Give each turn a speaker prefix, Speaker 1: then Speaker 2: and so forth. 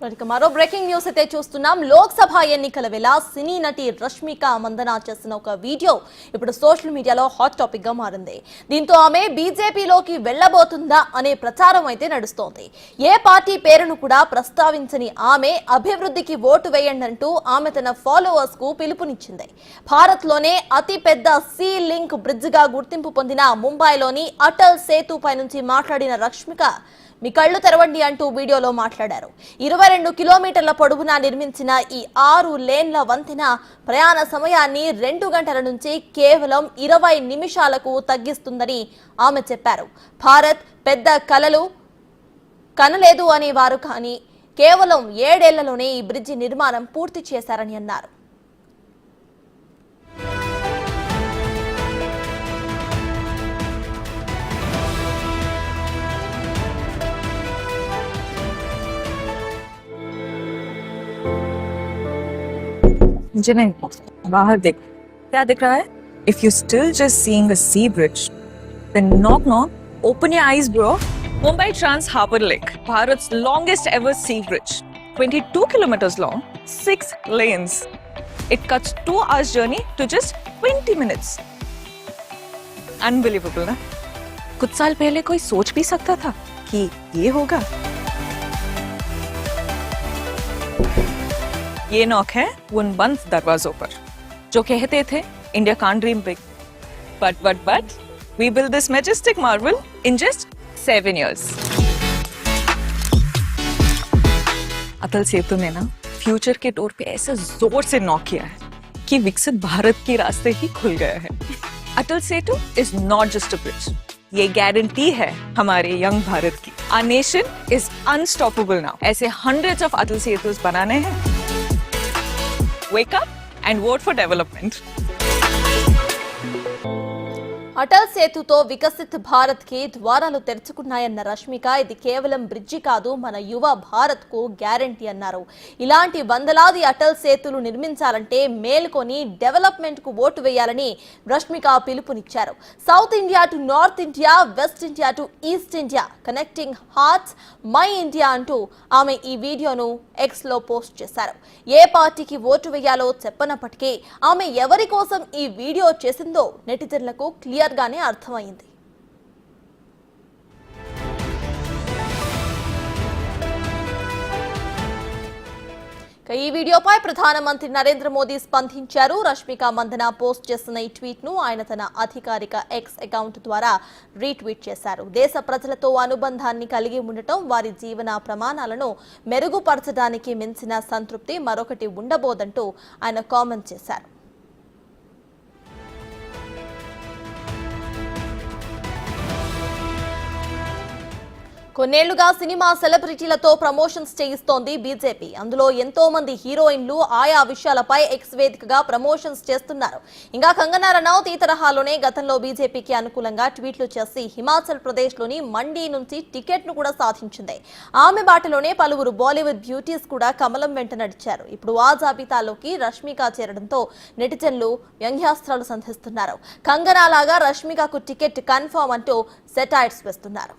Speaker 1: మరో breaking news అయితే చూస్తున్నాం. లోక్సభ ఎన్నికల వేళ సినీ నటి రష్మిక మందన చేసిన ఒక వీడియో ఇప్పుడు సోషల్ మీడియాలో హాట్ టాపిక్ గా మారింది. దీంతో ఆమె బీజేపీలోకి వెళ్లబోతుందా అనే ప్రచారం అయితే నడుస్తోంది. ఏ పార్టీ పేరును కూడా ప్రస్తావించని ఆమె అభివృద్ధికి ఓటు వేయండి అంటూ ఆమె తన ఫాలోవర్స్ కు పిలుపునిచ్చింది. భారత్ లోనే అతి పెద్ద సీ లింక్ బ్రిడ్జ్ గా గుర్తింపు పొందిన ముంబైలోని అటల్ సేతు పై నుంచి మాట్లాడిన రష్మిక మీ కళ్ళు తెరవండి అంటూ వీడియోలో మాట్లాడారు. 22 కిలోమీటర్ల పొడవునా నిర్మించిన ఈ 6 లేన్ల వంతెన ప్రయాణ సమయాన్ని 2 గంటల నుంచి కేవలం 20 నిమిషాలకు తగ్గిస్తుందని ఆమె చెప్పారు. భారత్ పెద్ద కలలు కనలేదు అనేవారు, కానీ కేవలం 7 ఏళ్లలోనే ఈ బ్రిడ్జి నిర్మాణం పూర్తి చేశారని అన్నారు.
Speaker 2: मुझे नहीं बाहर देख क्या दिख रहा है. If you're still just seeing a sea bridge, then knock knock, open your eyes bro. Mumbai Trans Harbour Link, Bharat's longest ever sea bridge, 22 kilometers long, 6 lanes. It cuts 2 hours journey to just 20 minutes. Unbelievable ना? कुछ साल पहले कोई सोच भी सकता था कि ये होगा. ये नॉक है उन बंद दरवाजों पर जो कहते थे India can't dream big, but we built this majestic marvel in just 7 years. Atal Setu ने ना फ्यूचर के डोर पे ऐसे जोर से नॉक किया है कि विकसित भारत के रास्ते ही खुल गया है. Atal Setu is not just a bridge, ये गारंटी है हमारे यंग भारत की. Our nation is unstoppable now. ऐसे hundreds of अटल सेतुस बनाने हैं. Wake up and vote for development.
Speaker 1: Atal సేతుతో Viksit Bharat కి ద్వారాలు తెరుచుకున్నాయన్న రష్మిక ఇది కేవలం బ్రిడ్జి కాదు, మన యువ భారత్ కు గ్యారంటీ అన్నారు. ఇలాంటి వందలాది అటల్ సేతులు నిర్మించాలంటే మేల్కొని డెవలప్మెంట్ కు ఓటు వేయాలని రష్మిక పిలుపునిచ్చారు. South India to north India, west India to east India, connecting hearts, my India అంటూ ఆమె ఈ వీడియోను ఎక్స్ లో పోస్ట్ చేశారు. ఏ పార్టీకి ఓటు వేయాలో చెప్పనప్పటికీ ఆమె ఎవరి కోసం ఈ వీడియో చేసిందో నెటిజన్లకు క్లియర్ గానే అర్థమైంది. ఈ వీడియోపై ప్రధానమంత్రి నరేంద్ర మోదీ స్పందించారు. రష్మిక మందన పోస్ట్ చేసిన ఈ ట్వీట్ ను ఆయన తన అధికారిక ఎక్స్ అకౌంట్ ద్వారా రీట్వీట్ చేశారు. దేశ ప్రజలతో అనుబంధాన్ని కలిగి ఉండటం, వారి జీవన ప్రమాణాలను మెరుగుపరచడానికి మించిన సంతృప్తి మరొకటి ఉండబోదంటూ ఆయన కామెంట్ చేశారు. కొన్నేళ్లుగా సినిమా సెలబ్రిటీలతో ప్రమోషన్స్ చేయిస్తోంది బీజేపీ. అందులో ఎంతో మంది హీరోయిన్లు ఆయా విషయాలపై ఎక్స్ వేదికగా ప్రమోషన్స్ చేస్తున్నారు. ఇంకా కంగనా రనౌత్ ఈ తరహాలోనే గతంలో బీజేపీకి అనుకూలంగా ట్వీట్లు చేసి హిమాచల్ ప్రదేశ్ లోని మండీ నుంచి టికెట్ ను కూడా సాధించింది. ఆమె బాటలోనే పలువురు బాలీవుడ్ బ్యూటీస్ కూడా కమలం వెంట నడిచారు. ఇప్పుడు ఆ జాబితాలోకి రష్మిక చేరడంతో నెటిజన్లు వ్యంగ్యాస్త్రాలు సంధిస్తున్నారు. కంగనా లాగా రష్మికకు టికెట్ కన్ఫర్మ్ అంటూ సెటైర్స్ వేస్తున్నారు.